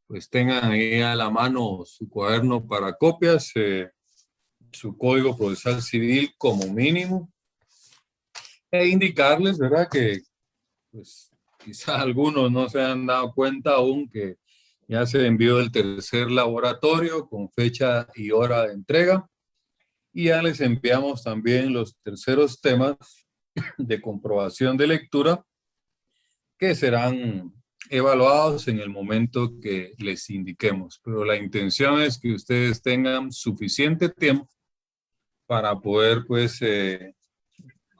pues tengan ahí a la mano su cuaderno para copias, su código procesal civil como mínimo, e indicarles, ¿verdad? Que pues quizá algunos no se han dado cuenta aún que ya se envió el tercer laboratorio con fecha y hora de entrega, y ya les enviamos también los terceros temas de comprobación de lectura que serán evaluados en el momento que les indiquemos. Pero la intención es que ustedes tengan suficiente tiempo para poder, pues,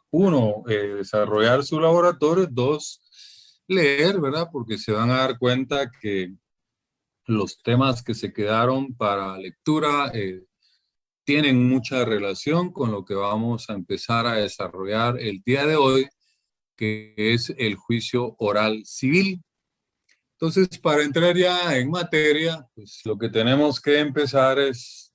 uno, desarrollar su laboratorio, dos, leer, ¿verdad? Porque se van a dar cuenta que los temas que se quedaron para lectura tienen mucha relación con lo que vamos a empezar a desarrollar el día de hoy, que es el juicio oral civil. Entonces, para entrar ya en materia, pues lo que tenemos que empezar es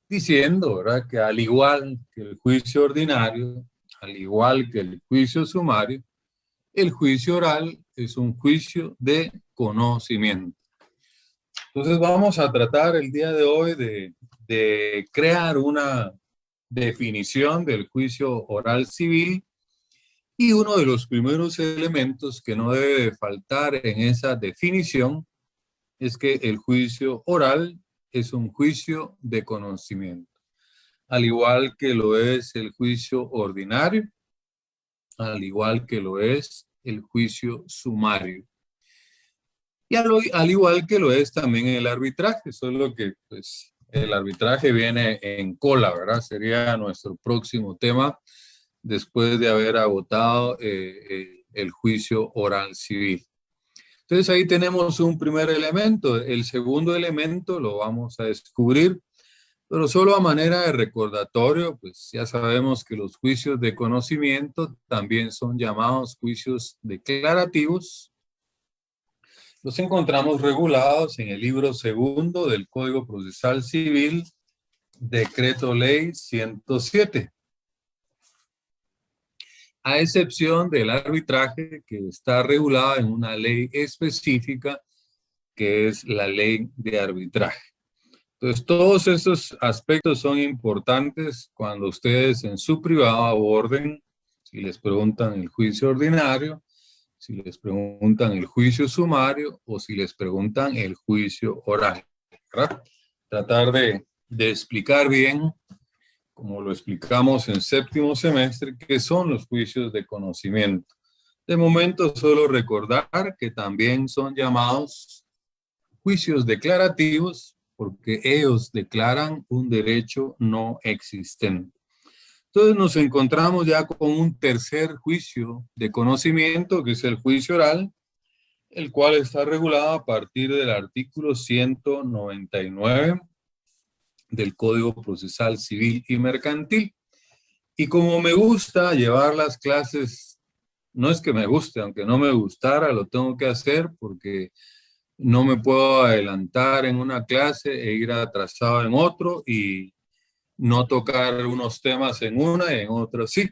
diciendo, ¿verdad? Que al igual que el juicio ordinario, al igual que el juicio sumario, el juicio oral es un juicio de conocimiento. Entonces vamos a tratar el día de hoy de crear una definición del juicio oral civil, y uno de los primeros elementos que no debe de faltar en esa definición es que el juicio oral es un juicio de conocimiento, al igual que lo es el juicio ordinario, al igual que lo es el juicio sumario. Y al igual que lo es también el arbitraje, solo que pues el arbitraje viene en cola, ¿verdad? Sería nuestro próximo tema después de haber agotado el juicio oral civil. Entonces ahí tenemos un primer elemento. El segundo elemento lo vamos a descubrir, pero solo a manera de recordatorio, pues ya sabemos que los juicios de conocimiento también son llamados juicios declarativos. Los encontramos regulados en el libro segundo del Código Procesal Civil, Decreto Ley 107. A excepción del arbitraje, que está regulado en una ley específica, que es la ley de arbitraje. Entonces, todos esos aspectos son importantes cuando ustedes en su privado aborden, si les preguntan el juicio ordinario, si les preguntan el juicio sumario o si les preguntan el juicio oral, ¿verdad? Tratar de explicar bien, como lo explicamos en séptimo semestre, qué son los juicios de conocimiento. De momento, solo recordar que también son llamados juicios declarativos porque ellos declaran un derecho no existente. Entonces nos encontramos ya con un tercer juicio de conocimiento, que es el juicio oral, el cual está regulado a partir del artículo 199 del Código Procesal Civil y Mercantil. Y como me gusta llevar las clases, no es que me guste, aunque no me gustara, lo tengo que hacer porque no me puedo adelantar en una clase e ir atrasado en otro y no tocar unos temas en una y en otra sí.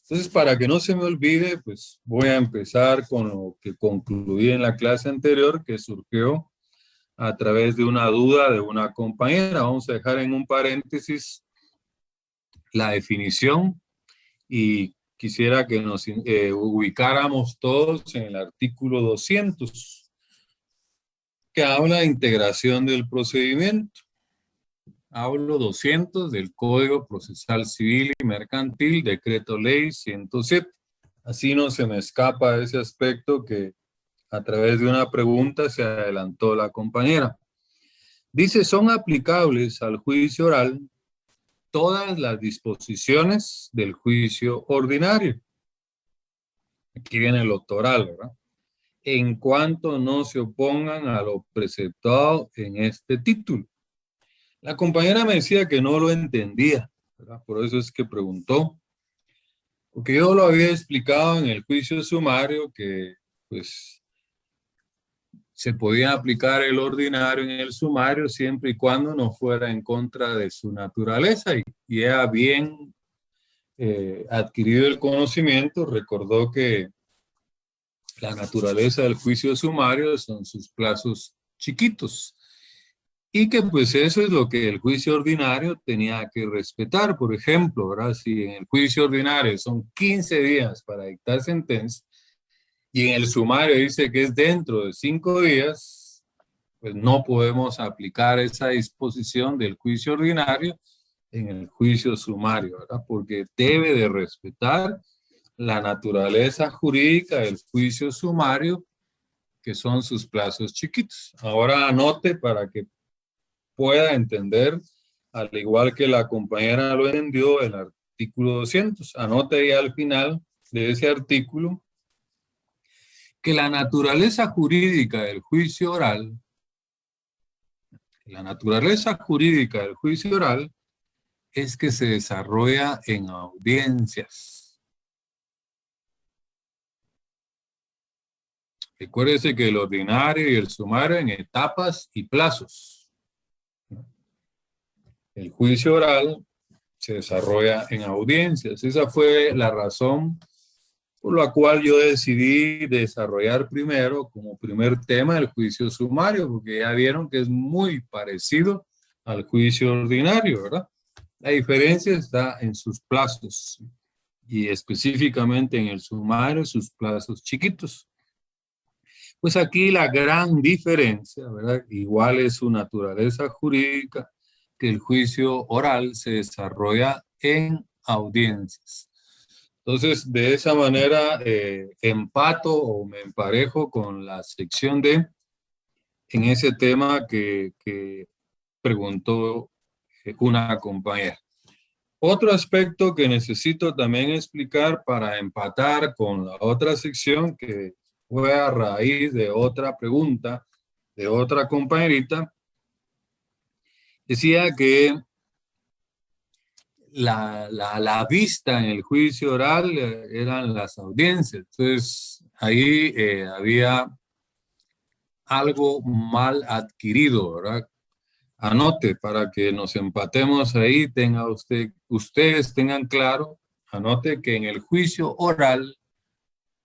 Entonces, para que no se me olvide, pues voy a empezar con lo que concluí en la clase anterior, que surgió a través de una duda de una compañera. Vamos a dejar en un paréntesis la definición y quisiera que nos ubicáramos todos en el artículo 200, que habla de integración del procedimiento. Hablo 200 del Código Procesal Civil y Mercantil, Decreto Ley 107. Así no se me escapa ese aspecto que a través de una pregunta se adelantó la compañera. Dice, son aplicables al juicio oral todas las disposiciones del juicio ordinario. Aquí viene lo oral, ¿verdad? En cuanto no se opongan a lo preceptado en este título. La compañera me decía que no lo entendía, ¿verdad? Por eso es que preguntó. Porque yo lo había explicado en el juicio sumario que, pues, se podía aplicar el ordinario en el sumario siempre y cuando no fuera en contra de su naturaleza. Y ella bien adquirido el conocimiento, recordó que la naturaleza del juicio sumario son sus plazos chiquitos. Y que pues eso es lo que el juicio ordinario tenía que respetar. Por ejemplo, ¿verdad? Si en el juicio ordinario son 15 días para dictar sentencia y en el sumario dice que es dentro de 5 días, pues no podemos aplicar esa disposición del juicio ordinario en el juicio sumario, ¿verdad? Porque debe de respetar la naturaleza jurídica del juicio sumario, que son sus plazos chiquitos. Ahora anote para que pueda entender, al igual que la compañera lo entendió, el artículo 200. Anote ahí al final de ese artículo que la naturaleza jurídica del juicio oral, es que se desarrolla en audiencias. Recuérdese que el ordinario y el sumario en etapas y plazos. El juicio oral se desarrolla en audiencias. Esa fue la razón por la cual yo decidí desarrollar primero como primer tema el juicio sumario, porque ya vieron que es muy parecido al juicio ordinario, ¿verdad? La diferencia está en sus plazos y específicamente en el sumario, sus plazos chiquitos. Pues aquí la gran diferencia, ¿verdad? Igual es su naturaleza jurídica, que el juicio oral se desarrolla en audiencias. Entonces, de esa manera, empato o me emparejo con la sección D en ese tema que preguntó una compañera. Otro aspecto que necesito también explicar para empatar con la otra sección, que fue a raíz de otra pregunta de otra compañerita, decía que la vista en el juicio oral eran las audiencias. Entonces, ahí había algo mal adquirido, ¿verdad? Anote para que nos empatemos ahí, ustedes tengan claro, anote que en el juicio oral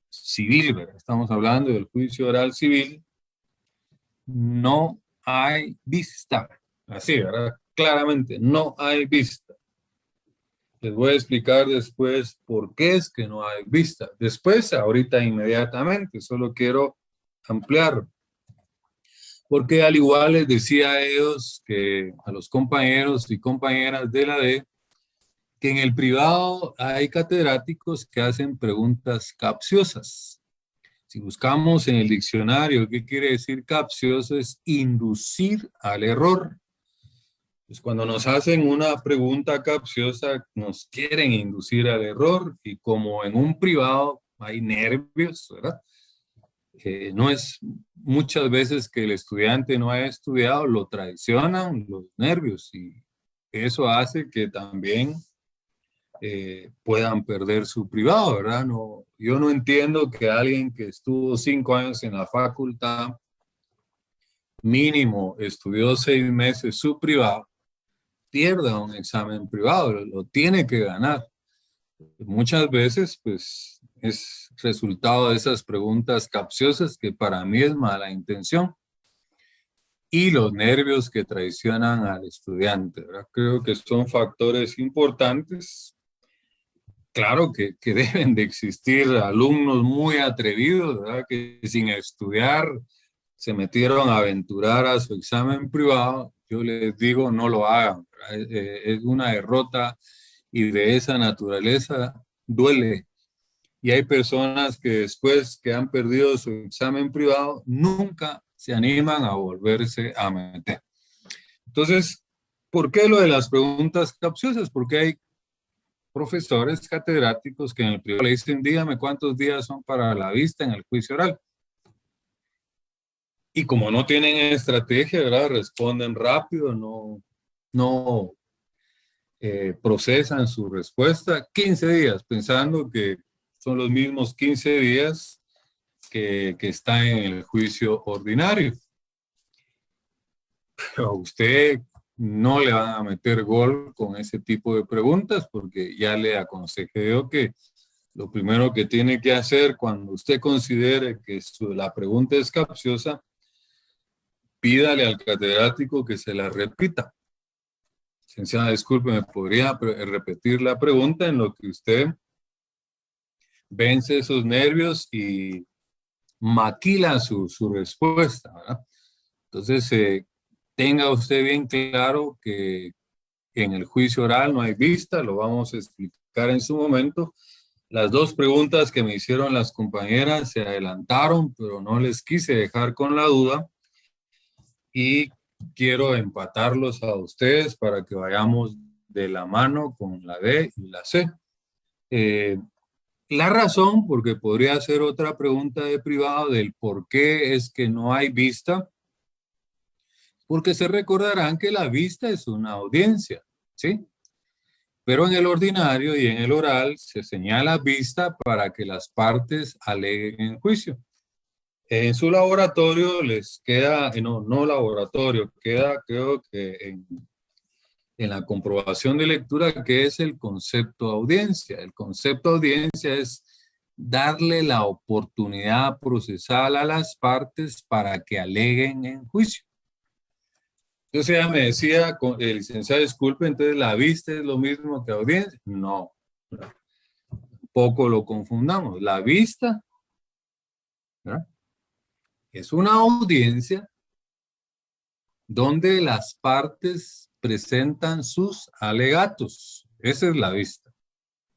civil, ¿verdad? Estamos hablando del juicio oral civil, no hay vista. Así, ¿verdad? Claramente, no hay vista. Les voy a explicar después por qué es que no hay vista. Después, ahorita inmediatamente, solo quiero ampliar. Porque al igual les decía a ellos, que a los compañeros y compañeras de la D, que en el privado hay catedráticos que hacen preguntas capciosas. Si buscamos en el diccionario qué quiere decir capcioso, es inducir al error. Pues cuando nos hacen una pregunta capciosa, nos quieren inducir al error, y como en un privado hay nervios, ¿verdad? No es muchas veces que el estudiante no haya estudiado, lo traicionan los nervios, y eso hace que también puedan perder su privado, ¿verdad? No, yo no entiendo que alguien que estuvo 5 años en la facultad, mínimo estudió 6 meses su privado, pierda un examen privado, lo tiene que ganar. Muchas veces, pues, es resultado de esas preguntas capciosas que para mí es mala intención, y los nervios que traicionan al estudiante, ¿verdad? Creo que son factores importantes. Claro que deben de existir alumnos muy atrevidos, ¿verdad? Que sin estudiar se metieron a aventurar a su examen privado. Yo les digo, no lo hagan, ¿verdad? Es una derrota, y de esa naturaleza duele. Y hay personas que después que han perdido su examen privado, nunca se animan a volverse a meter. Entonces, ¿por qué lo de las preguntas capciosas? Porque hay profesores catedráticos que en el privado le dicen, dígame cuántos días son para la vista en el juicio oral. Y como no tienen estrategia, ¿verdad? Responden rápido, no procesan su respuesta. 15 días, pensando que son los mismos 15 días que está en el juicio ordinario. Pero a usted no le van a meter gol con ese tipo de preguntas, porque ya le aconsejé yo que lo primero que tiene que hacer cuando usted considere que la pregunta es capciosa, pídale al catedrático que se la repita. Licenciada, disculpe, ¿me podría repetir la pregunta en lo que usted vence esos nervios y maquila su respuesta, ¿verdad? Entonces, tenga usted bien claro que en el juicio oral no hay vista, lo vamos a explicar en su momento. Las dos preguntas que me hicieron las compañeras se adelantaron, pero no les quise dejar con la duda y quiero empatarlos a ustedes para que vayamos de la mano con la D y la C. La razón, porque podría ser otra pregunta de privado del por qué es que no hay vista, porque se recordarán que la vista es una audiencia, ¿sí? Pero en el ordinario y en el oral se señala vista para que las partes aleguen en juicio. En su laboratorio les queda, no laboratorio, queda creo que en la comprobación de lectura, que es el concepto audiencia. El concepto audiencia es darle la oportunidad procesal a las partes para que aleguen en juicio. Entonces ella me decía, licenciada, disculpe, entonces la vista es lo mismo que audiencia. No, poco lo confundamos. La vista, ¿verdad?, es una audiencia donde las partes presentan sus alegatos. Esa es la vista,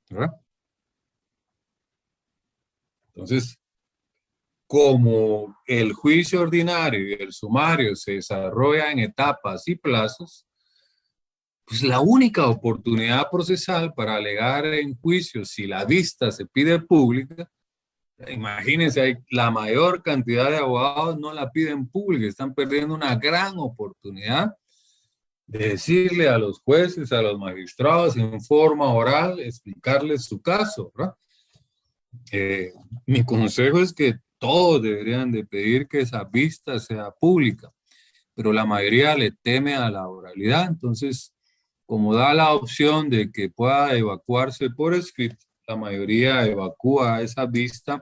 ¿verdad? Entonces, como el juicio ordinario y el sumario se desarrolla en etapas y plazos, pues la única oportunidad procesal para alegar en juicio si la vista se pide pública, imagínense, la mayor cantidad de abogados no la piden pública, están perdiendo una gran oportunidad de decirle a los jueces, a los magistrados en forma oral, explicarles su caso, ¿verdad? Mi consejo es que todos deberían de pedir que esa vista sea pública, pero la mayoría le teme a la oralidad. Entonces, como da la opción de que pueda evacuarse por escrito, la mayoría evacúa esa vista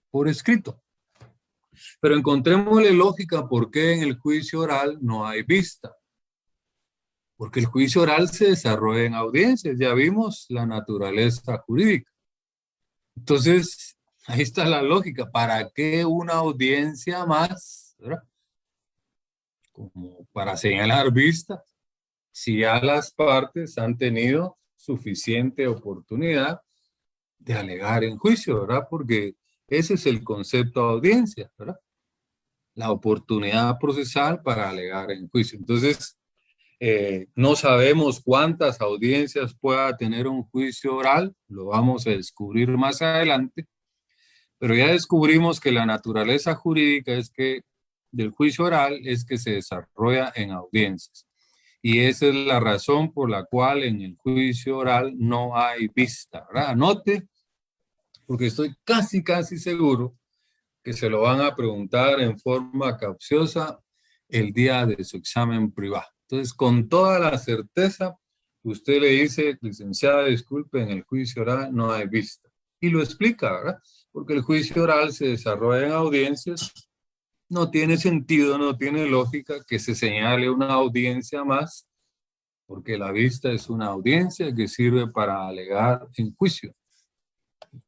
por escrito. Pero encontrémosle lógica por qué en el juicio oral no hay vista. Porque el juicio oral se desarrolla en audiencias, ya vimos la naturaleza jurídica. Entonces, ahí está la lógica. ¿Para qué una audiencia más? ¿Verdad? Como para señalar vistas, si ya las partes han tenido suficiente oportunidad de alegar en juicio, ¿verdad? Porque ese es el concepto de audiencia, ¿verdad? La oportunidad procesal para alegar en juicio. Entonces, no sabemos cuántas audiencias pueda tener un juicio oral, lo vamos a descubrir más adelante, pero ya descubrimos que la naturaleza jurídica es que del juicio oral es que se desarrolla en audiencias. Y esa es la razón por la cual en el juicio oral no hay vista, ¿verdad? Anote, porque estoy casi seguro que se lo van a preguntar en forma capciosa el día de su examen privado. Entonces, con toda la certeza, usted le dice, licenciada, disculpe, en el juicio oral no hay vista. Y lo explica, ¿verdad? Porque el juicio oral se desarrolla en audiencias. No tiene sentido, no tiene lógica que se señale una audiencia más, porque la vista es una audiencia que sirve para alegar en juicio.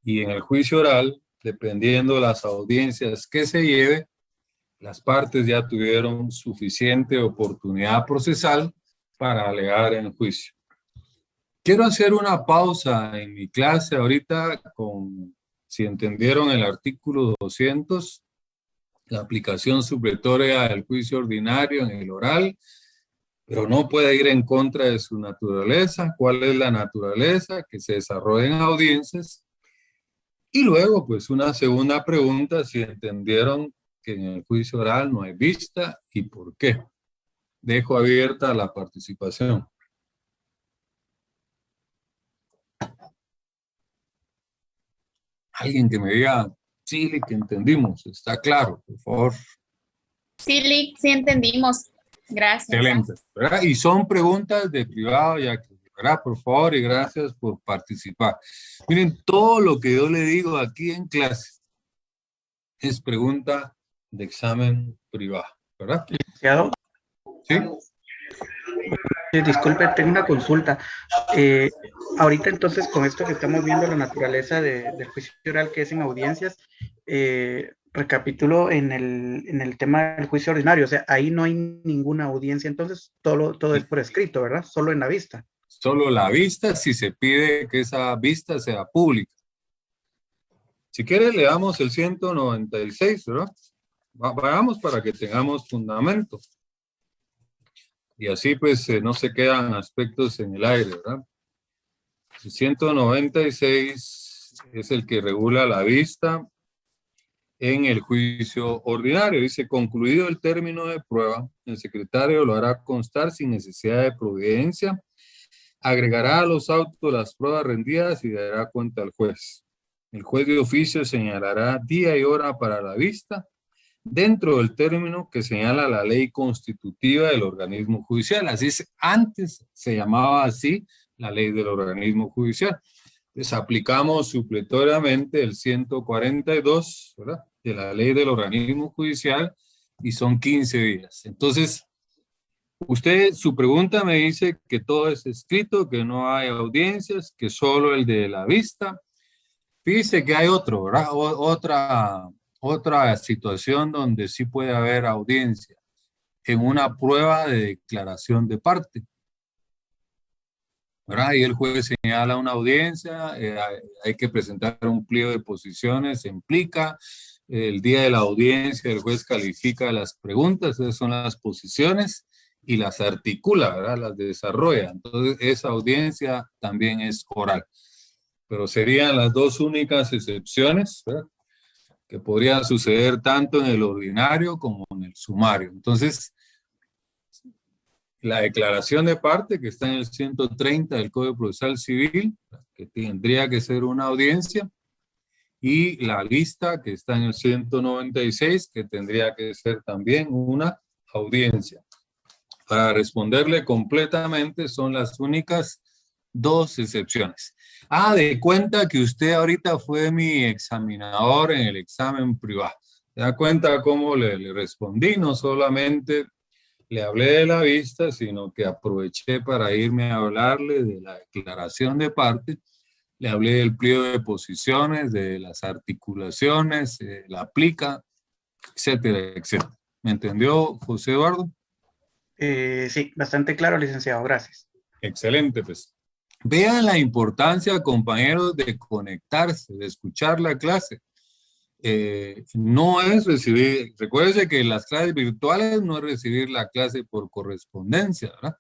Y en el juicio oral, dependiendo de las audiencias que se lleve, las partes ya tuvieron suficiente oportunidad procesal para alegar en juicio. Quiero hacer una pausa en mi clase ahorita si entendieron el artículo 200, la aplicación supletoria del juicio ordinario en el oral, pero no puede ir en contra de su naturaleza. ¿Cuál es la naturaleza? Que se desarrolla en audiencias. Y luego, pues, una segunda pregunta, si entendieron que en el juicio oral no hay vista y por qué. Dejo abierta la participación. Alguien que me diga, sí, que entendimos, está claro, por favor. Sí, Lick, sí entendimos. Gracias. Excelente, ¿verdad? Y son preguntas de privado, ya que, ¿verdad? Por favor, y gracias por participar. Miren, todo lo que yo le digo aquí en clase es pregunta de examen privado. ¿verdad? Licenciado, Sí. disculpe, tengo una consulta. Ahorita entonces con esto que estamos viendo la naturaleza del juicio oral que es en audiencias, recapitulo en el tema del juicio ordinario, o sea, ahí no hay ninguna audiencia, entonces todo es por escrito, ¿verdad? Solo en la vista. Solo la vista si se pide que esa vista sea pública. Si quiere, le damos el 196, ¿verdad? Vayamos para que tengamos fundamento. Y así pues no se quedan aspectos en el aire, ¿verdad? El 196 es el que regula la vista en el juicio ordinario. Dice, concluido el término de prueba, el secretario lo hará constar sin necesidad de providencia, agregará a los autos las pruebas rendidas y dará cuenta al juez. El juez de oficio señalará día y hora para la vista dentro del término que señala la ley constitutiva del organismo judicial. Así es, antes se llamaba así la ley del organismo judicial. Entonces aplicamos supletoriamente el 142, ¿verdad?, de la ley del organismo judicial y son 15 días. Entonces, usted, su pregunta me dice que todo es escrito, que no hay audiencias, que solo el de la vista. Fíjese que hay otro, ¿verdad? Otra situación donde sí puede haber audiencia, en una prueba de declaración de parte, ¿verdad? Y el juez señala una audiencia, hay que presentar un pliego de posiciones, se implica, el día de la audiencia el juez califica las preguntas, esas son las posiciones, y las articula, ¿verdad? Las desarrolla. Entonces, esa audiencia también es oral. Pero serían las dos únicas excepciones, ¿verdad?, que podría suceder tanto en el ordinario como en el sumario. Entonces, la declaración de parte, que está en el 130 del Código Procesal Civil, que tendría que ser una audiencia, y la vista, que está en el 196, que tendría que ser también una audiencia. Para responderle completamente, son las únicas dos excepciones. De cuenta que usted ahorita fue mi examinador en el examen privado. ¿Se da cuenta cómo le respondí? No solamente le hablé de la vista, sino que aproveché para irme a hablarle de la declaración de parte. Le hablé del pliego de posiciones, de las articulaciones, la aplica, etcétera, etcétera. ¿Me entendió, José Eduardo? Sí, bastante claro, licenciado, gracias. Excelente, pues. Vean la importancia, compañeros, de conectarse, de escuchar la clase. No es recibir, recuérdense que las clases virtuales no es recibir la clase por correspondencia, ¿verdad?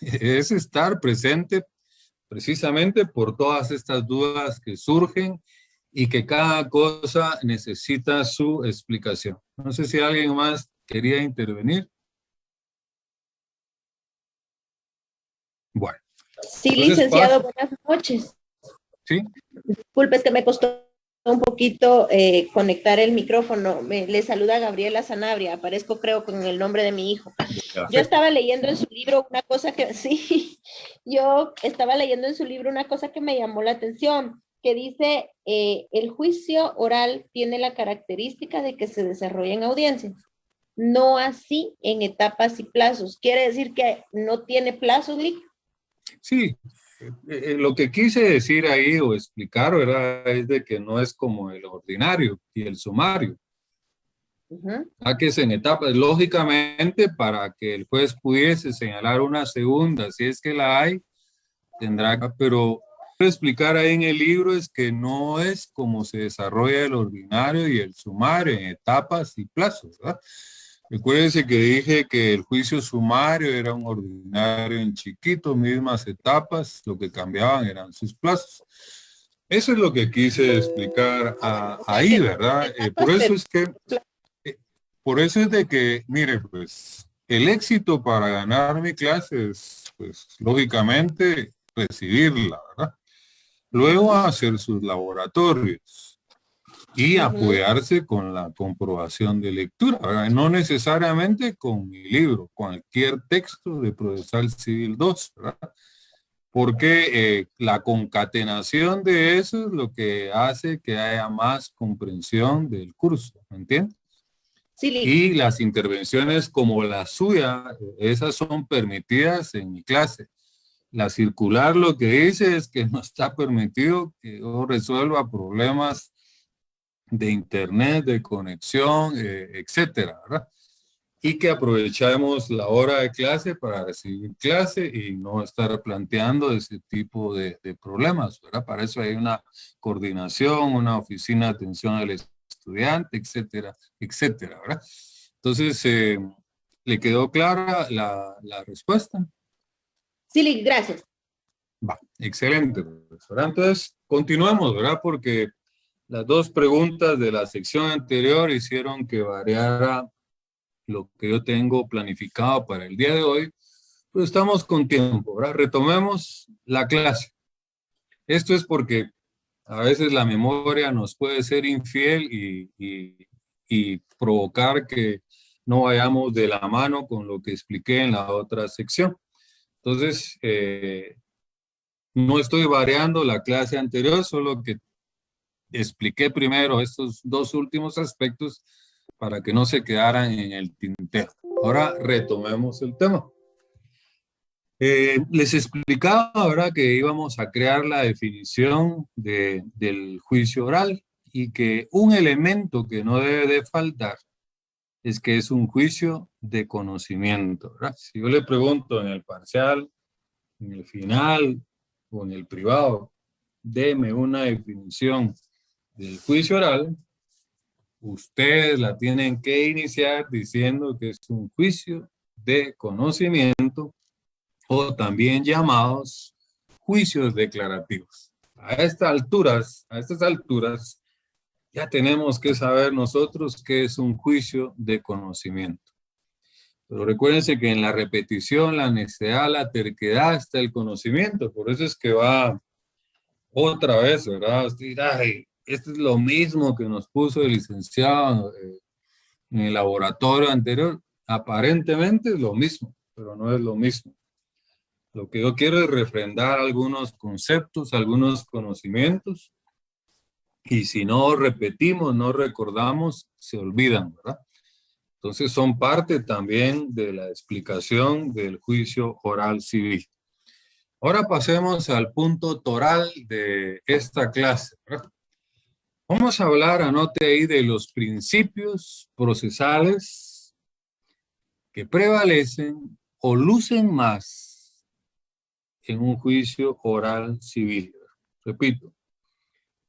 Es estar presente precisamente por todas estas dudas que surgen y que cada cosa necesita su explicación. No sé si alguien más quería intervenir. Bueno. Sí, licenciado, buenas noches. Sí. Disculpe, que me costó un poquito conectar el micrófono. Le saluda Gabriela Sanabria, aparezco creo con el nombre de mi hijo. Yo estaba leyendo en su libro una cosa que, sí, yo estaba leyendo en su libro una cosa que me llamó la atención, que dice, el juicio oral tiene la característica de que se desarrolla en audiencias, no así en etapas y plazos. ¿Quiere decir que no tiene plazos, Lick? Sí, lo que quise decir ahí o explicar, ¿verdad?, es de que no es como el ordinario y el sumario. Que es en etapas. Lógicamente, para que el juez pudiese señalar una segunda, si es que la hay, tendrá que, pero quiero explicar ahí en el libro es que no es como se desarrolla el ordinario y el sumario en etapas y plazos, ¿verdad? Recuérdense que dije que el juicio sumario era un ordinario en chiquito, mismas etapas, lo que cambiaban eran sus plazos. Eso es lo que quise explicar ahí, ¿verdad? Por eso es de que, mire, pues, el éxito para ganar mi clase es, pues, lógicamente, recibirla, ¿verdad? Luego hacer sus laboratorios y apoyarse con la comprobación de lectura, ¿verdad? No necesariamente con mi libro, cualquier texto de Procesal Civil 2, ¿verdad? Porque la concatenación de eso es lo que hace que haya más comprensión del curso, ¿me entiendes? Sí, Lick. Y las intervenciones como la suya, esas son permitidas en mi clase. La circular lo que dice es que no está permitido que yo resuelva problemas de internet, de conexión, etcétera, ¿verdad? Y que aprovechemos la hora de clase para recibir clase y no estar planteando ese tipo de problemas, ¿verdad? Para eso hay una coordinación, una oficina de atención al estudiante, etcétera, etcétera, ¿verdad? Entonces, ¿le quedó clara la respuesta? Sí, Lick, gracias. Va, excelente, profesora. Entonces, continuemos, ¿verdad? Porque las dos preguntas de la sección anterior hicieron que variara lo que yo tengo planificado para el día de hoy, pues estamos con tiempo, ¿verdad? Retomemos la clase. Esto es porque a veces la memoria nos puede ser infiel y provocar que no vayamos de la mano con lo que expliqué en la otra sección. Entonces, no estoy variando la clase anterior, solo que expliqué primero estos dos últimos aspectos para que no se quedaran en el tintero. Ahora retomemos el tema. Les explicaba ahora que íbamos a crear la definición del juicio oral y que un elemento que no debe de faltar es que es un juicio de conocimiento, ¿verdad? Si yo le pregunto en el parcial, en el final o en el privado, deme una definición del juicio oral, ustedes la tienen que iniciar diciendo que es un juicio de conocimiento o también llamados juicios declarativos. A estas alturas, ya tenemos que saber nosotros qué es un juicio de conocimiento. Pero recuérdense que en la repetición, la necedad, la terquedad está el conocimiento. Por eso es que va otra vez, ¿verdad? Usted dirá, ay, esto es lo mismo que nos puso el licenciado en el laboratorio anterior. Aparentemente es lo mismo, pero no es lo mismo. Lo que yo quiero es refrendar algunos conceptos, algunos conocimientos, y si no repetimos, no recordamos, se olvidan, ¿verdad? Entonces son parte también de la explicación del juicio oral civil. Ahora pasemos al punto toral de esta clase, ¿verdad? Vamos a hablar, anote ahí, de los principios procesales que prevalecen o lucen más en un juicio oral civil. Repito,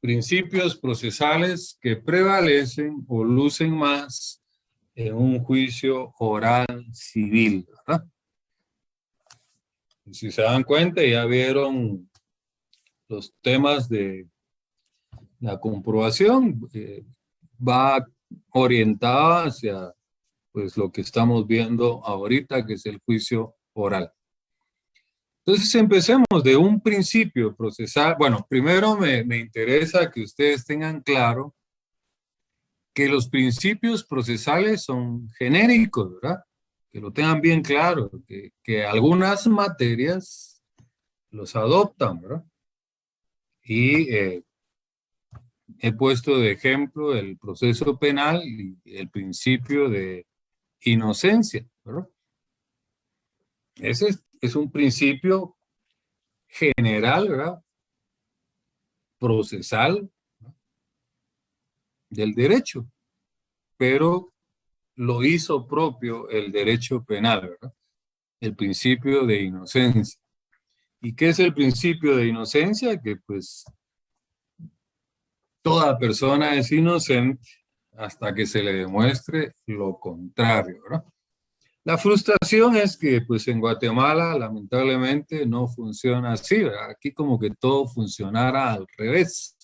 principios procesales que prevalecen o lucen más en un juicio oral civil, ¿verdad? Y si se dan cuenta, ya vieron los temas de la comprobación, va orientada hacia pues lo que estamos viendo ahorita, que es el juicio oral. Entonces empecemos de un principio procesal. Bueno, primero me interesa que ustedes tengan claro que los principios procesales son genéricos, ¿verdad? Que lo tengan bien claro, que algunas materias los adoptan, ¿verdad? Y he puesto de ejemplo el proceso penal y el principio de inocencia, ¿verdad? Ese es un principio general, ¿verdad? Procesal, ¿no?, del derecho, pero lo hizo propio el derecho penal, ¿verdad? El principio de inocencia. ¿Y qué es el principio de inocencia? Que pues toda persona es inocente hasta que se le demuestre lo contrario, ¿verdad? La frustración es que pues en Guatemala lamentablemente no funciona así, ¿verdad? Aquí como que todo funcionara al revés.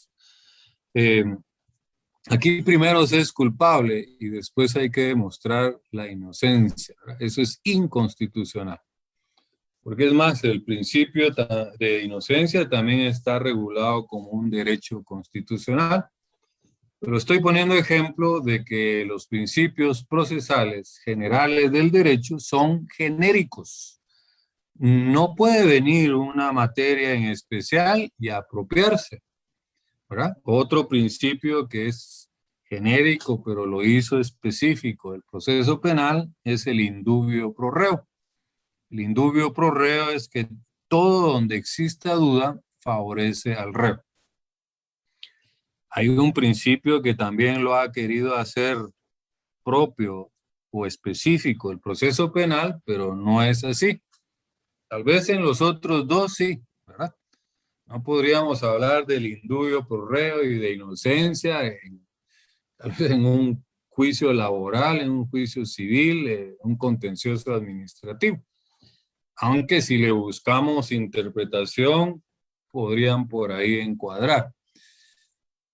Aquí primero se es culpable y después hay que demostrar la inocencia, ¿verdad? Eso es inconstitucional. Porque es más, el principio de inocencia también está regulado como un derecho constitucional. Pero estoy poniendo ejemplo de que los principios procesales generales del derecho son genéricos. No puede venir una materia en especial y apropiarse, ¿verdad? Otro principio que es genérico, pero lo hizo específico del proceso penal, es el indubio pro reo. El indubio pro reo es que todo donde exista duda favorece al reo. Hay un principio que también lo ha querido hacer propio o específico el proceso penal, pero no es así. Tal vez en los otros dos sí, ¿verdad? No podríamos hablar del indubio pro reo y de inocencia tal vez en un juicio laboral, en un juicio civil, un contencioso administrativo. Aunque si le buscamos interpretación, podrían por ahí encuadrar.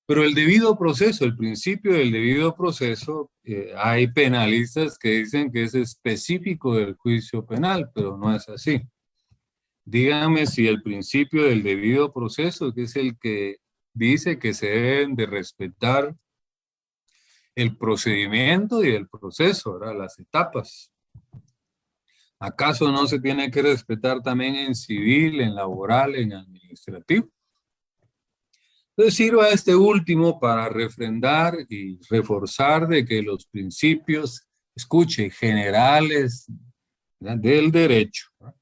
Pero el debido proceso, el principio del debido proceso, hay penalistas que dicen que es específico del juicio penal, pero no es así. Díganme si el principio del debido proceso, que es el que dice que se deben de respetar el procedimiento y el proceso, ¿verdad? Las etapas. ¿Acaso no se tiene que respetar también en civil, en laboral, en administrativo? Entonces sirva este último para refrendar y reforzar de que los principios, escuche, generales, ¿verdad?, del derecho, ¿verdad?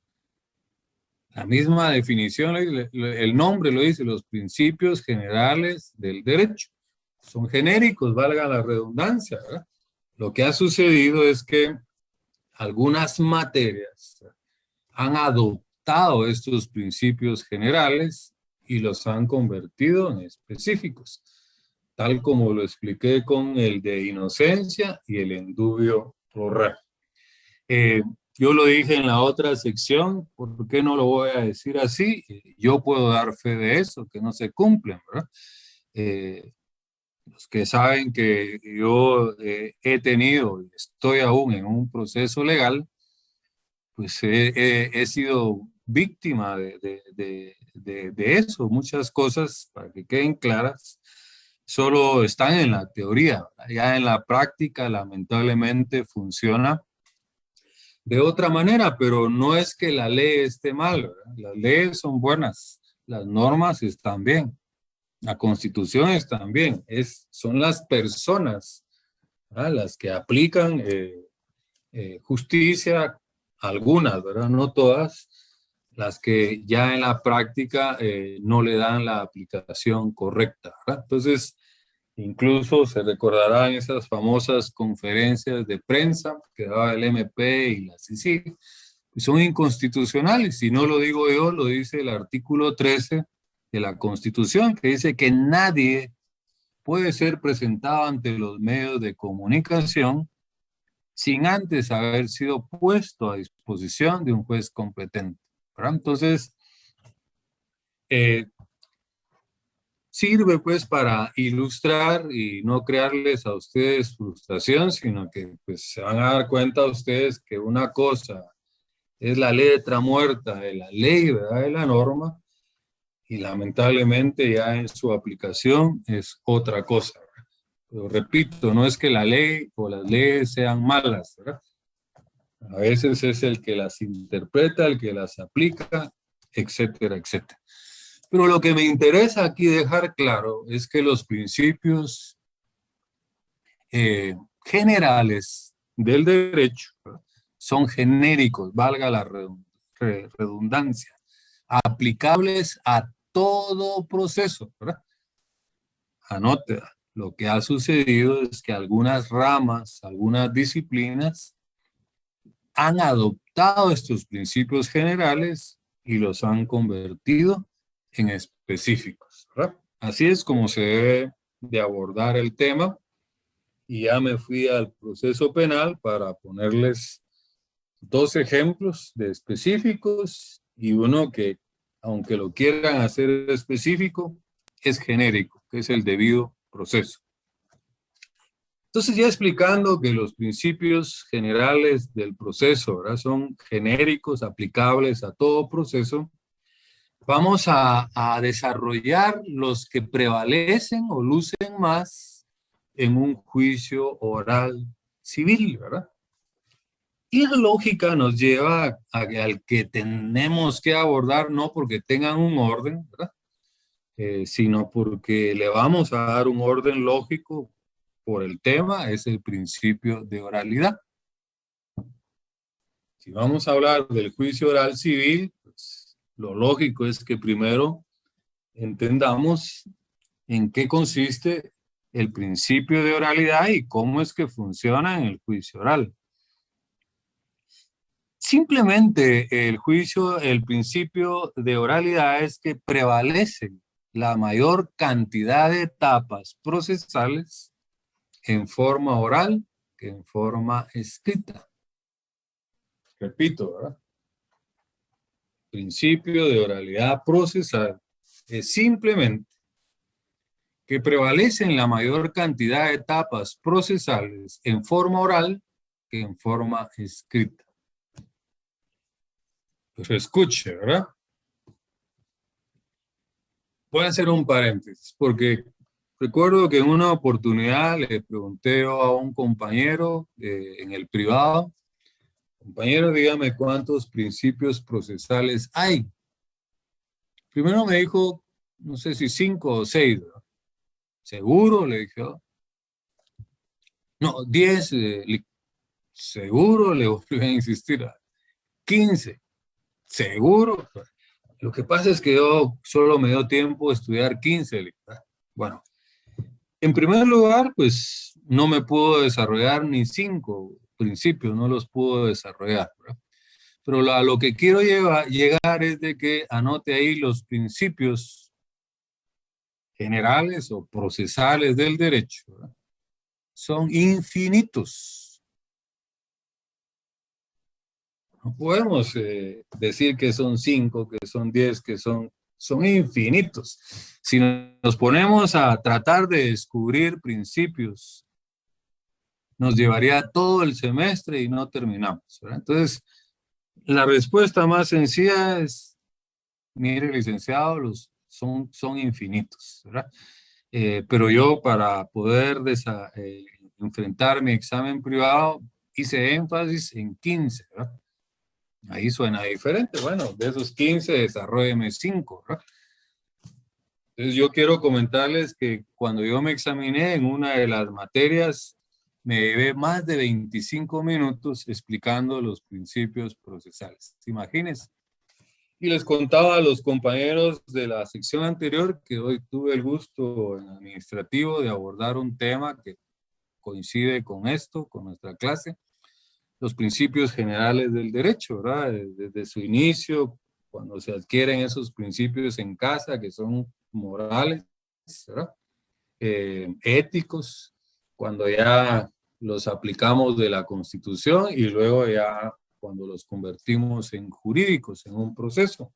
La misma definición, el nombre lo dice, los principios generales del derecho. Son genéricos, valga la redundancia, ¿verdad? Lo que ha sucedido es que algunas materias han adoptado estos principios generales y los han convertido en específicos, tal como lo expliqué con el de inocencia y el indubio pro reo. Yo lo dije en la otra sección, ¿por qué no lo voy a decir así? Yo puedo dar fe de eso, que no se cumplen, ¿verdad? Los que saben que yo he tenido, estoy aún en un proceso legal, pues he sido víctima de eso. Muchas cosas, para que queden claras, solo están en la teoría. Ya en la práctica, lamentablemente, funciona de otra manera, pero no es que la ley esté mal, ¿verdad? Las leyes son buenas, las normas están bien, la Constitución está bien, son las personas, ¿verdad?, las que aplican justicia, algunas, ¿verdad?, no todas, las que ya en la práctica no le dan la aplicación correcta, ¿verdad? Entonces, incluso se recordarán esas famosas conferencias de prensa que daba el MP y la CICIG, que son inconstitucionales, y no lo digo yo, lo dice el artículo 13 de la Constitución, que dice que nadie puede ser presentado ante los medios de comunicación sin antes haber sido puesto a disposición de un juez competente, ¿verdad? Entonces, sirve pues para ilustrar y no crearles a ustedes frustración, sino que pues se van a dar cuenta ustedes que una cosa es la letra muerta de la ley, ¿verdad?, de la norma, y lamentablemente ya en su aplicación es otra cosa, ¿verdad? Pero repito, no es que la ley o las leyes sean malas, ¿verdad? A veces es el que las interpreta, el que las aplica, etcétera, etcétera. Pero lo que me interesa aquí dejar claro es que los principios generales del derecho, ¿verdad?, son genéricos, valga la redundancia, aplicables a todo proceso, ¿verdad? Anote, lo que ha sucedido es que algunas ramas, algunas disciplinas han adoptado estos principios generales y los han convertido en específicos, ¿verdad? Así es como se debe de abordar el tema, y ya me fui al proceso penal para ponerles dos ejemplos de específicos y uno que, aunque lo quieran hacer específico, es genérico, que es el debido proceso. Entonces, ya explicando que los principios generales del proceso, ¿verdad?, son genéricos, aplicables a todo proceso, vamos a desarrollar los que prevalecen o lucen más en un juicio oral civil, ¿verdad? Y la lógica nos lleva al que tenemos que abordar, no porque tengan un orden, ¿verdad?, sino porque le vamos a dar un orden lógico, por el tema es el principio de oralidad. Si vamos a hablar del juicio oral civil, pues, lo lógico es que primero entendamos en qué consiste el principio de oralidad y cómo es que funciona en el juicio oral. Simplemente el principio de oralidad es que prevalece la mayor cantidad de etapas procesales en forma oral que en forma escrita. Repito, ¿verdad? Principio de oralidad procesal es simplemente que prevalecen la mayor cantidad de etapas procesales en forma oral que en forma escrita. Pues escuche, ¿verdad? Voy a hacer un paréntesis, porque recuerdo que en una oportunidad le pregunté a un compañero en el privado, compañero, dígame cuántos principios procesales hay. Primero me dijo, no sé si 5 o 6, ¿verdad? ¿Seguro? Le dije. No, 10, seguro, le volví a insistir. 15, seguro. Lo que pasa es que yo solo me dio tiempo de estudiar 15. Bueno, en primer lugar, pues no me pudo desarrollar ni 5 principios, no los pudo desarrollar, ¿verdad? Pero a lo que quiero llegar es de que anote ahí los principios generales o procesales del derecho, ¿verdad? Son infinitos. No podemos decir que son 5, que son 10, que son infinitos. Si nos ponemos a tratar de descubrir principios, nos llevaría todo el semestre y no terminamos, ¿verdad? Entonces, la respuesta más sencilla es, mire, licenciado, son infinitos, ¿verdad? Pero yo para poder enfrentar mi examen privado hice énfasis en 15, ¿verdad? Ahí suena diferente. Bueno, de esos 15, desarrólleme 5, ¿verdad? Entonces yo quiero comentarles que cuando yo me examiné en una de las materias, me llevé más de 25 minutos explicando los principios procesales. Imagínense. Y les contaba a los compañeros de la sección anterior que hoy tuve el gusto en administrativo de abordar un tema que coincide con esto, con nuestra clase, los principios generales del derecho, ¿verdad? Desde su inicio, cuando se adquieren esos principios en casa, que son morales, ¿verdad? Éticos, cuando ya los aplicamos de la Constitución y luego ya cuando los convertimos en jurídicos, en un proceso.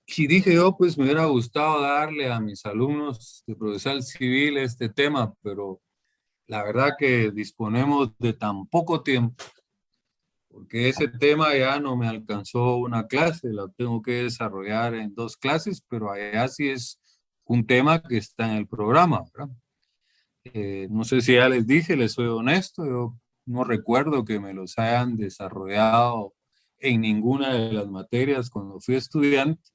Y dije yo, pues me hubiera gustado darle a mis alumnos de procesal civil este tema, pero la verdad que disponemos de tan poco tiempo, porque ese tema ya no me alcanzó una clase, lo tengo que desarrollar en 2 clases, pero allá sí es un tema que está en el programa, ¿verdad? No sé si ya les dije, les soy honesto, yo no recuerdo que me los hayan desarrollado en ninguna de las materias cuando fui estudiante,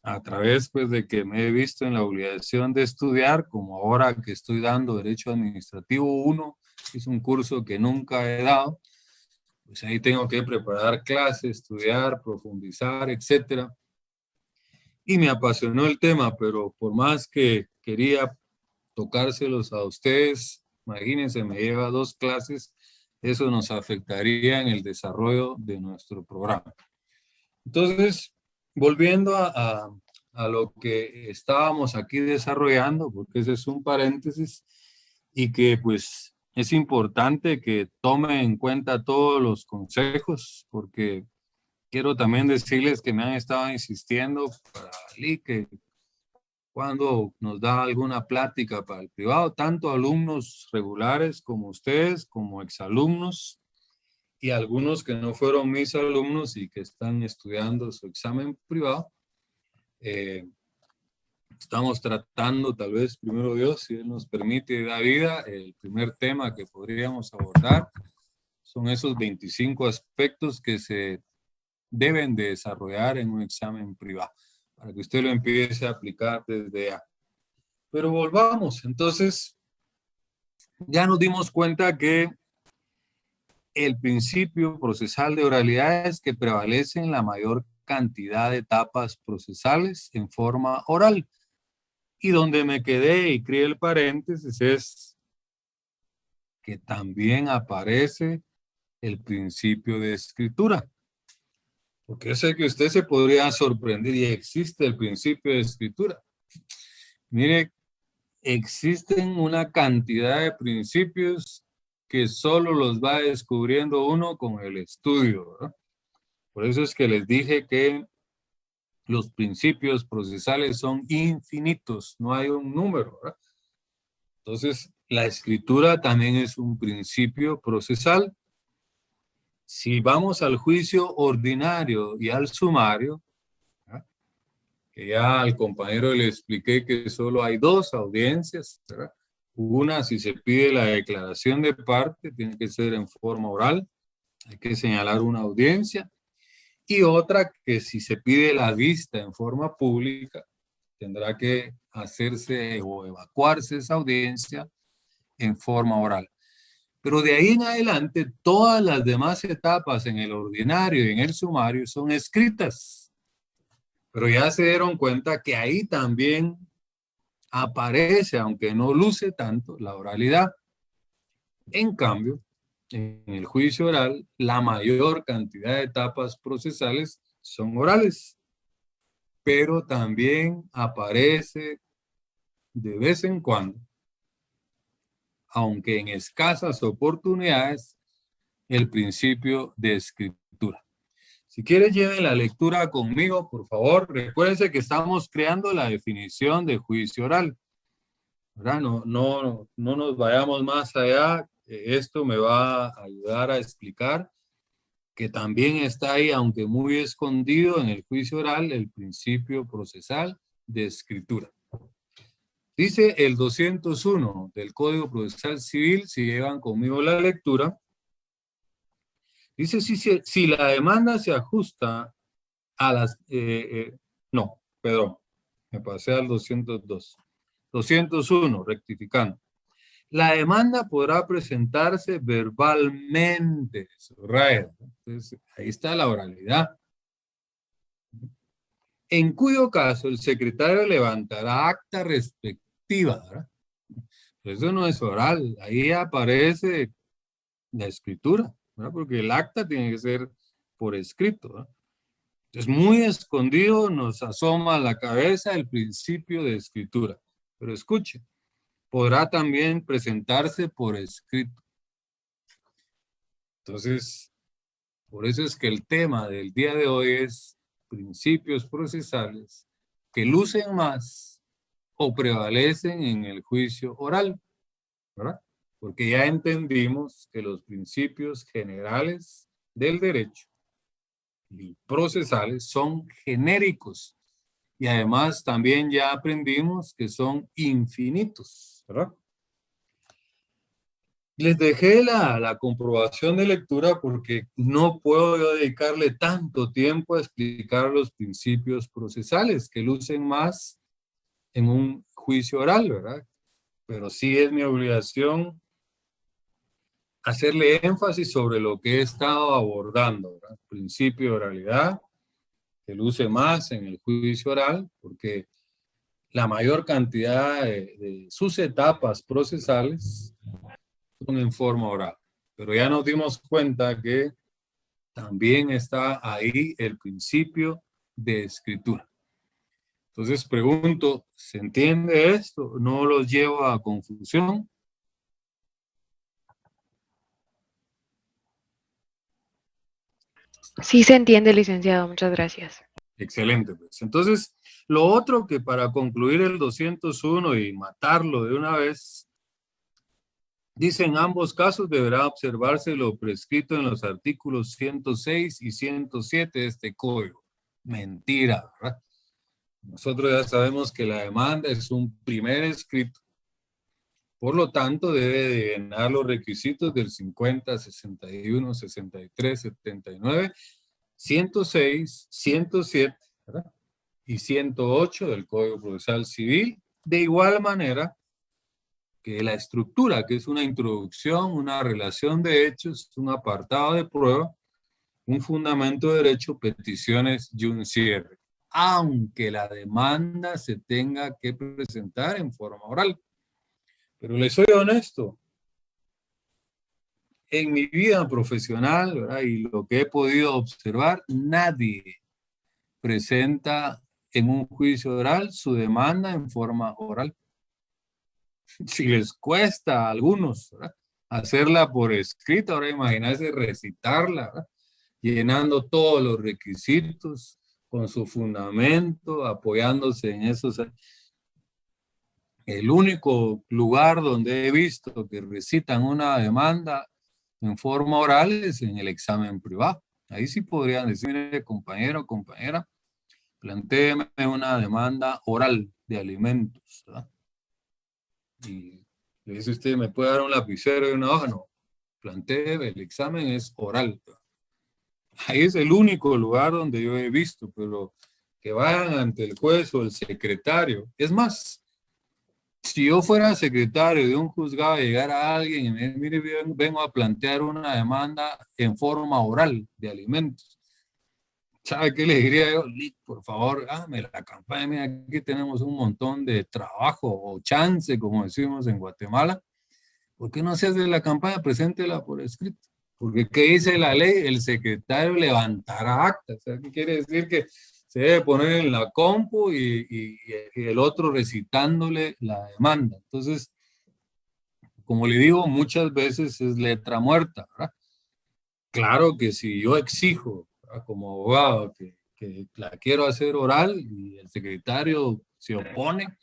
a través pues de que me he visto en la obligación de estudiar, como ahora que estoy dando Derecho Administrativo 1, que es un curso que nunca he dado, pues ahí tengo que preparar clases, estudiar, profundizar, etcétera. Y me apasionó el tema, pero por más que quería tocárselos a ustedes, imagínense, me lleva 2 clases, eso nos afectaría en el desarrollo de nuestro programa. Entonces, volviendo a lo que estábamos aquí desarrollando, porque ese es un paréntesis, y que pues es importante que tomen en cuenta todos los consejos, porque quiero también decirles que me han estado insistiendo para que cuando nos da alguna plática para el privado, tanto alumnos regulares como ustedes, como exalumnos, y algunos que no fueron mis alumnos y que están estudiando su examen privado. Estamos tratando, tal vez, primero Dios, si Él nos permite y da vida, el primer tema que podríamos abordar son esos 25 aspectos que se deben de desarrollar en un examen privado, para que usted lo empiece a aplicar desde ya. Pero volvamos, entonces, ya nos dimos cuenta que el principio procesal de oralidad es que prevalecen la mayor cantidad de etapas procesales en forma oral. Y donde me quedé y creé el paréntesis es que también aparece el principio de escritura. Porque yo sé que usted se podría sorprender y existe el principio de escritura. Mire, existen una cantidad de principios que solo los va descubriendo uno con el estudio, ¿verdad? Por eso es que les dije que los principios procesales son infinitos, no hay un número, ¿verdad? Entonces, la escritura también es un principio procesal. Si vamos al juicio ordinario y al sumario, ¿verdad? Que ya al compañero le expliqué que solo hay dos audiencias, ¿verdad? Una, si se pide la declaración de parte, tiene que ser en forma oral, hay que señalar una audiencia. Y otra, que si se pide la vista en forma pública, tendrá que hacerse o evacuarse esa audiencia en forma oral. Pero de ahí en adelante, todas las demás etapas en el ordinario y en el sumario son escritas. Pero ya se dieron cuenta que ahí también aparece, aunque no luce tanto, la oralidad. En cambio, en el juicio oral, la mayor cantidad de etapas procesales son orales, pero también aparece de vez en cuando, aunque en escasas oportunidades, el principio de escritura. Si quieres, lleven la lectura conmigo, por favor. Recuérdense que estamos creando la definición de juicio oral, ¿verdad? No nos vayamos más allá. Esto me va a ayudar a explicar que también está ahí, aunque muy escondido en el juicio oral, el principio procesal de escritura. Dice el 201 del Código Procesal Civil, si llevan conmigo la lectura, dice si la demanda se ajusta a las... no, perdón, me pasé al 202. 201, rectificando. La demanda podrá presentarse verbalmente. Entonces, ahí está la oralidad. En cuyo caso el secretario levantará acta respectiva, ¿verdad? Eso no es oral, ahí aparece la escritura, ¿verdad? Porque el acta tiene que ser por escrito, ¿verdad? Entonces, muy escondido nos asoma a la cabeza el principio de escritura. Pero escuche, podrá también presentarse por escrito. Entonces, por eso es que el tema del día de hoy es principios procesales que lucen más o prevalecen en el juicio oral, ¿verdad? Porque ya entendimos que los principios generales del derecho y procesales son genéricos y además también ya aprendimos que son infinitos, ¿verdad? Les dejé la comprobación de lectura porque no puedo yo dedicarle tanto tiempo a explicar los principios procesales que lucen más en un juicio oral, ¿verdad? Pero sí es mi obligación hacerle énfasis sobre lo que he estado abordando, ¿verdad? Principio de oralidad, que luce más en el juicio oral, porque la mayor cantidad de sus etapas procesales son en forma oral. Pero ya nos dimos cuenta que también está ahí el principio de escritura. Entonces pregunto, ¿se entiende esto? ¿No los lleva a confusión? Sí se entiende, licenciado. Muchas gracias. Excelente, pues. Entonces, lo otro que para concluir el 201 y matarlo de una vez, dice en ambos casos deberá observarse lo prescrito en los artículos 106 y 107 de este código. Mentira, ¿verdad? Nosotros ya sabemos que la demanda es un primer escrito. Por lo tanto, debe de llenar los requisitos del 50, 61, 63, 79, 106, 107, ¿verdad? Y 108 del Código Procesal Civil De igual manera que la estructura, que es una introducción, una relación de hechos, un apartado de prueba, un fundamento de derecho, peticiones y un cierre, aunque la demanda se tenga que presentar en forma oral. Pero les soy honesto, en mi vida profesional, ¿verdad?, y lo que he podido observar, nadie presenta en un juicio oral su demanda en forma oral. Si les cuesta a algunos, ¿verdad?, hacerla por escrito, ahora imagínense recitarla, ¿verdad?, llenando todos los requisitos con su fundamento, apoyándose en esos. El único lugar donde he visto que recitan una demanda en forma oral es en el examen privado. Ahí sí podrían decir, mire, compañero o compañera, plantéeme una demanda oral de alimentos, ¿verdad? Y le dice usted, ¿me puede dar un lapicero y una hoja? No, plantéeme, el examen es oral, ¿verdad? Ahí es el único lugar donde yo he visto, pero que vayan ante el juez o el secretario. Es más, si yo fuera secretario de un juzgado y llegara alguien y me dice, mire, vengo a plantear una demanda en forma oral de alimentos, ¿sabe qué le diría yo? Por favor, hágame la campaña, mira, aquí tenemos un montón de trabajo o chance, como decimos en Guatemala. ¿Por qué no se hace la campaña? Preséntela por escrito. Porque ¿qué dice la ley? El secretario levantará actas. O sea, ¿qué quiere decir? Que se debe poner en la compu y el otro recitándole la demanda. Entonces, como le digo, muchas veces es letra muerta, ¿verdad? Claro que si yo exijo, ¿verdad?, como abogado que la quiero hacer oral y el secretario se opone,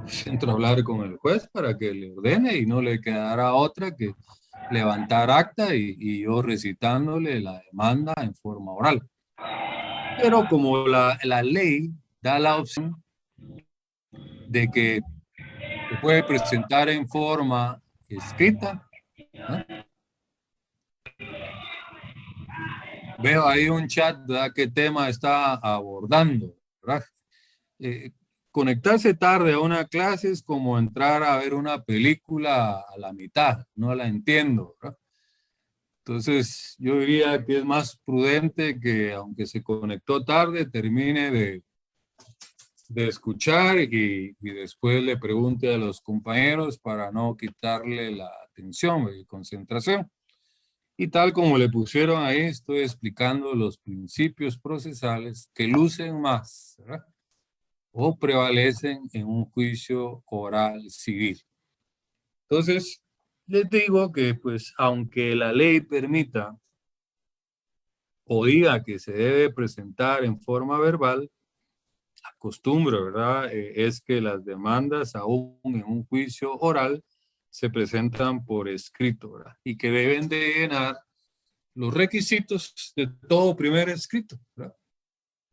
pues entro a hablar con el juez para que le ordene y no le quedará otra que levantar acta y yo recitándole la demanda en forma oral. Pero como la ley da la opción de que se puede presentar en forma escrita, ¿no? Veo ahí un chat, ¿verdad?, qué tema está abordando, ¿verdad? Conectarse tarde a una clase es como entrar a ver una película a la mitad, no la entiendo, ¿verdad? Entonces, yo diría que es más prudente que, aunque se conectó tarde, termine de escuchar y después le pregunte a los compañeros para no quitarle la atención y concentración. Y tal como le pusieron ahí, estoy explicando los principios procesales que lucen más, ¿verdad?, o prevalecen en un juicio oral civil. Entonces, les digo que, pues, aunque la ley permita o diga que se debe presentar en forma verbal, la costumbre, ¿verdad?, es que las demandas, aún en un juicio oral, se presentan por escrito, ¿verdad?, y que deben de llenar los requisitos de todo primer escrito, ¿verdad?,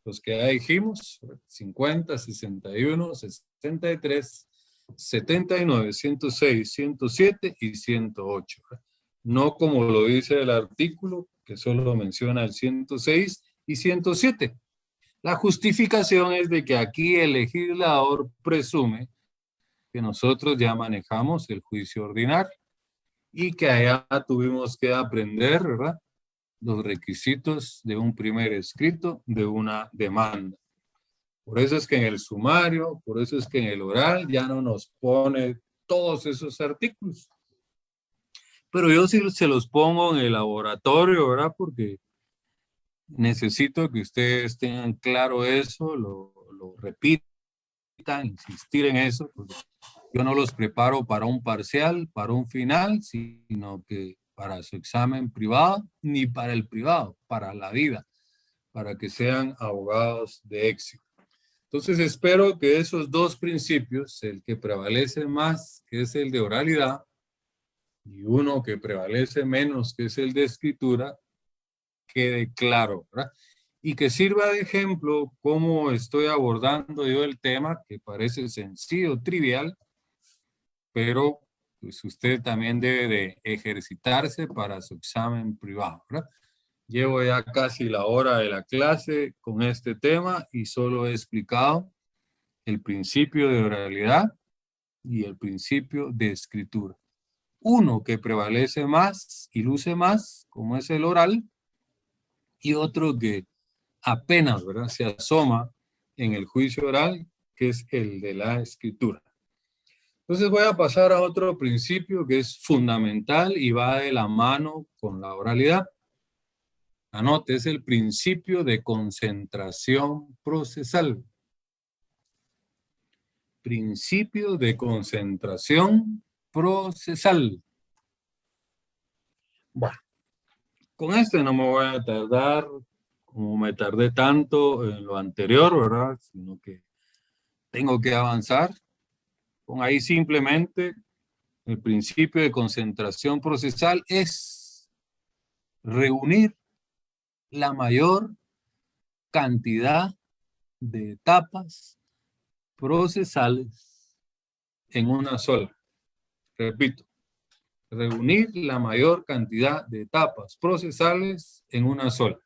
los que ya dijimos, 50, 61, 63, 79, 106, 107 y 108. ¿verdad? No como lo dice el artículo, que solo menciona el 106 y 107. La justificación es de que aquí el legislador presume que nosotros ya manejamos el juicio ordinario y que allá tuvimos que aprender, ¿verdad?, los requisitos de un primer escrito de una demanda. Por eso es que en el sumario, por eso es que en el oral ya no nos pone todos esos artículos. Pero yo sí se los pongo en el laboratorio, ¿verdad? Porque necesito que ustedes tengan claro eso, lo repitan, insistir en eso, porque yo no los preparo para un parcial, para un final, sino que para su examen privado, ni para el privado, para la vida, para que sean abogados de éxito. Entonces espero que esos dos principios, el que prevalece más, que es el de oralidad, y uno que prevalece menos, que es el de escritura, quede claro, ¿verdad? Y que sirva de ejemplo cómo estoy abordando yo el tema, que parece sencillo, trivial, pero pues usted también debe de ejercitarse para su examen privado, ¿verdad? Llevo ya casi la hora de la clase con este tema y solo he explicado el principio de oralidad y el principio de escritura. Uno que prevalece más y luce más, como es el oral, y otro que apenas, ¿verdad?, se asoma en el juicio oral, que es el de la escritura. Entonces voy a pasar a otro principio que es fundamental y va de la mano con la oralidad. Anote, es el principio de concentración procesal. Principio de concentración procesal. Bueno, con este no me voy a tardar como me tardé tanto en lo anterior, ¿verdad? Sino que tengo que avanzar. Con ahí simplemente el principio de concentración procesal es reunir la mayor cantidad de etapas procesales en una sola. Repito, reunir la mayor cantidad de etapas procesales en una sola.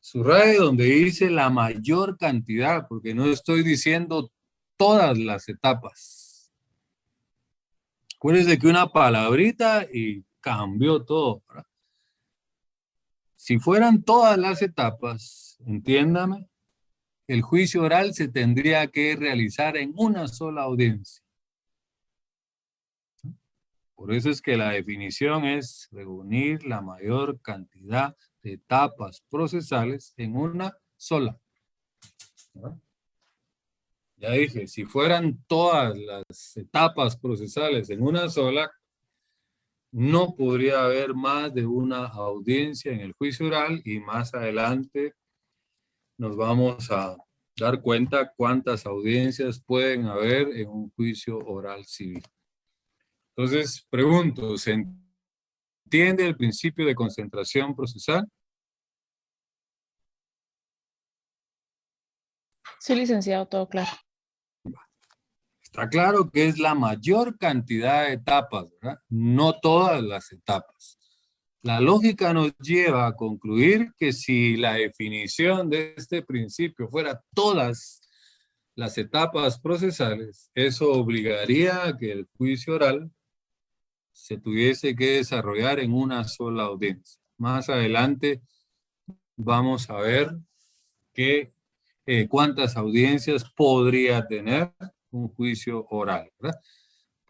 Subraye donde dice la mayor cantidad, porque no estoy diciendo todas las etapas. Acuérdense que una palabrita y cambió todo, ¿verdad? Si fueran todas las etapas, entiéndame, el juicio oral se tendría que realizar en una sola audiencia. Por eso es que la definición es reunir la mayor cantidad de etapas procesales en una sola. ¿No? Ya dije, si fueran todas las etapas procesales en una sola, no podría haber más de una audiencia en el juicio oral y más adelante nos vamos a dar cuenta cuántas audiencias pueden haber en un juicio oral civil. Entonces, pregunto, ¿se entiende el principio de concentración procesal? Sí, licenciado, todo claro. Está claro que es la mayor cantidad de etapas, ¿verdad? No todas las etapas. La lógica nos lleva a concluir que si la definición de este principio fuera todas las etapas procesales, eso obligaría a que el juicio oral se tuviese que desarrollar en una sola audiencia. Más adelante vamos a ver cuántas audiencias podría tener un juicio oral, ¿verdad?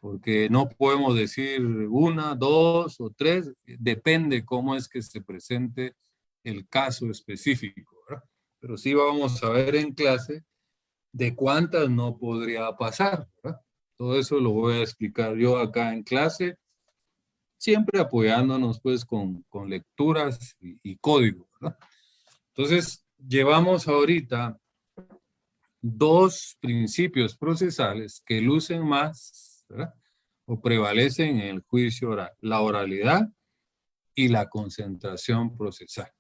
Porque no podemos decir una, dos o tres, depende cómo es que se presente el caso específico, ¿verdad? Pero sí vamos a ver en clase de cuántas no podría pasar, ¿verdad? Todo eso lo voy a explicar yo acá en clase, siempre apoyándonos pues con lecturas y código, ¿verdad? Entonces, llevamos ahorita dos principios procesales que lucen más, ¿verdad?, o prevalecen en el juicio oral: la oralidad y la concentración procesal.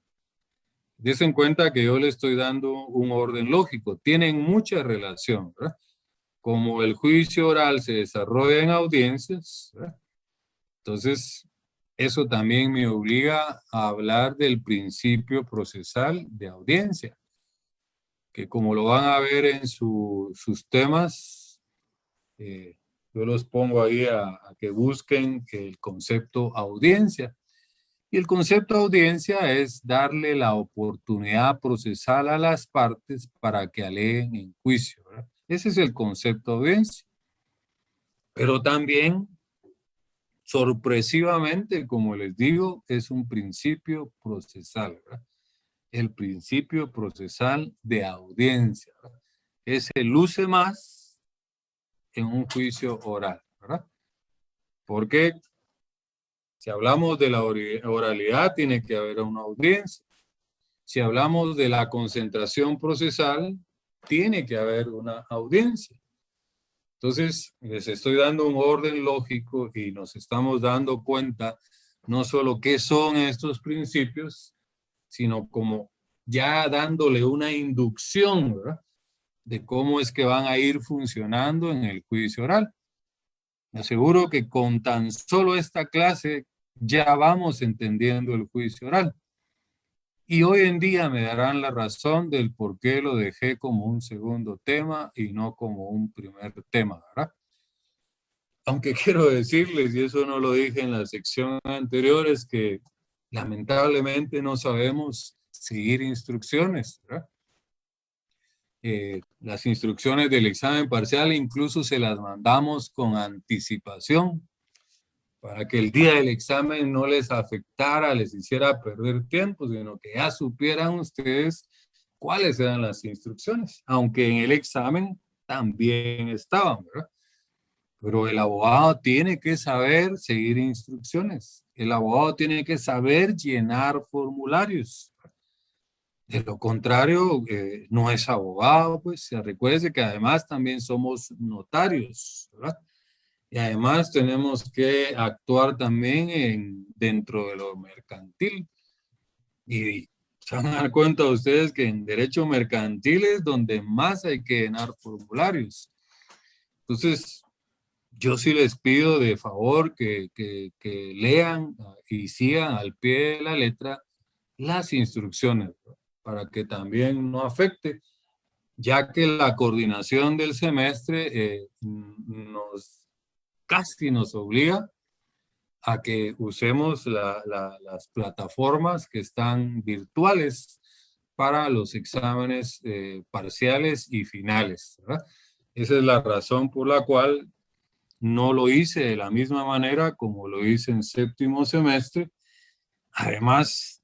Des en cuenta que yo le estoy dando un orden lógico. Tienen mucha relación, ¿verdad? Como el juicio oral se desarrolla en audiencias, ¿verdad?, entonces eso también me obliga a hablar del principio procesal de audiencia, que como lo van a ver en sus temas, yo los pongo ahí a que busquen el concepto audiencia. Y el concepto audiencia es darle la oportunidad procesal a las partes para que aleguen en juicio, ¿verdad? Ese es el concepto audiencia. Pero también, sorpresivamente, como les digo, es un principio procesal, ¿verdad? El principio procesal de audiencia, ¿verdad? Ese luce más en un juicio oral, ¿verdad? Porque si hablamos de la oralidad, tiene que haber una audiencia. Si hablamos de la concentración procesal, tiene que haber una audiencia. Entonces, les estoy dando un orden lógico y nos estamos dando cuenta no solo qué son estos principios, sino como ya dándole una inducción, ¿verdad?, de cómo es que van a ir funcionando en el juicio oral. Me aseguro que con tan solo esta clase ya vamos entendiendo el juicio oral. Y hoy en día me darán la razón del por qué lo dejé como un segundo tema y no como un primer tema, ¿verdad? Aunque quiero decirles, y eso no lo dije en la sección anterior, es que lamentablemente no sabemos seguir instrucciones, ¿verdad? Las instrucciones del examen parcial incluso se las mandamos con anticipación para que el día del examen no les afectara, les hiciera perder tiempo, sino que ya supieran ustedes cuáles eran las instrucciones, aunque en el examen también estaban, ¿verdad? Pero el abogado tiene que saber seguir instrucciones. El abogado tiene que saber llenar formularios. De lo contrario, no es abogado, pues. Recuerde que además también somos notarios, ¿verdad? Y además tenemos que actuar también dentro de lo mercantil. Y se van a dar cuenta ustedes que en derecho mercantil es donde más hay que llenar formularios. Entonces, yo sí les pido de favor que lean y sigan al pie de la letra las instrucciones, ¿no? Para que también no afecte, ya que la coordinación del semestre casi nos obliga a que usemos las plataformas que están virtuales para los exámenes parciales y finales, ¿verdad? Esa es la razón por la cual no lo hice de la misma manera como lo hice en séptimo semestre. Además,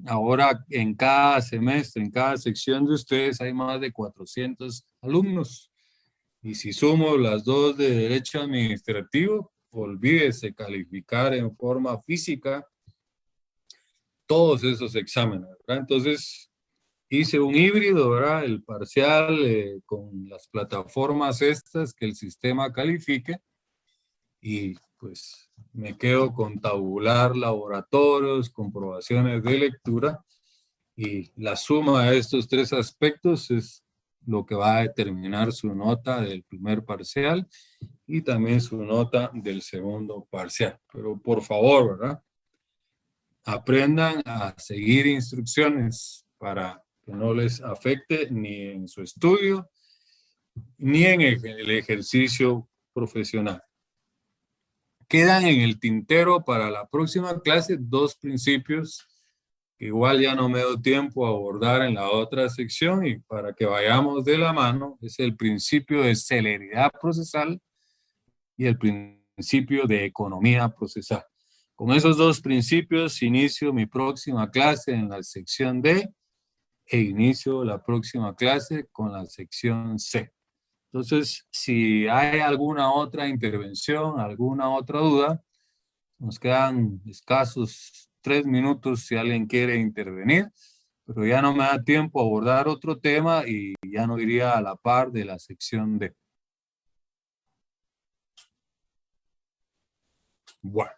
ahora en cada semestre, en cada sección de ustedes hay más de 400 alumnos. Y si sumo las dos de derecho administrativo, olvídese calificar en forma física todos esos exámenes, ¿verdad? Entonces, hice un híbrido, ¿verdad? El parcial con las plataformas estas que el sistema califique y pues me quedo con tabular laboratorios, comprobaciones de lectura y la suma de estos tres aspectos es lo que va a determinar su nota del primer parcial y también su nota del segundo parcial. Pero por favor, ¿verdad? Aprendan a seguir instrucciones para que no les afecte ni en su estudio ni en el ejercicio profesional. Quedan en el tintero para la próxima clase dos principios que igual ya no me doy tiempo a abordar en la otra sección y para que vayamos de la mano es el principio de celeridad procesal y el principio de economía procesal. Con esos dos principios inicio mi próxima clase en la sección D e inicio la próxima clase con la sección C. Entonces, si hay alguna otra intervención, alguna otra duda, nos quedan escasos 3 minutos si alguien quiere intervenir, pero ya no me da tiempo a abordar otro tema y ya no iría a la par de la sección D. Bueno.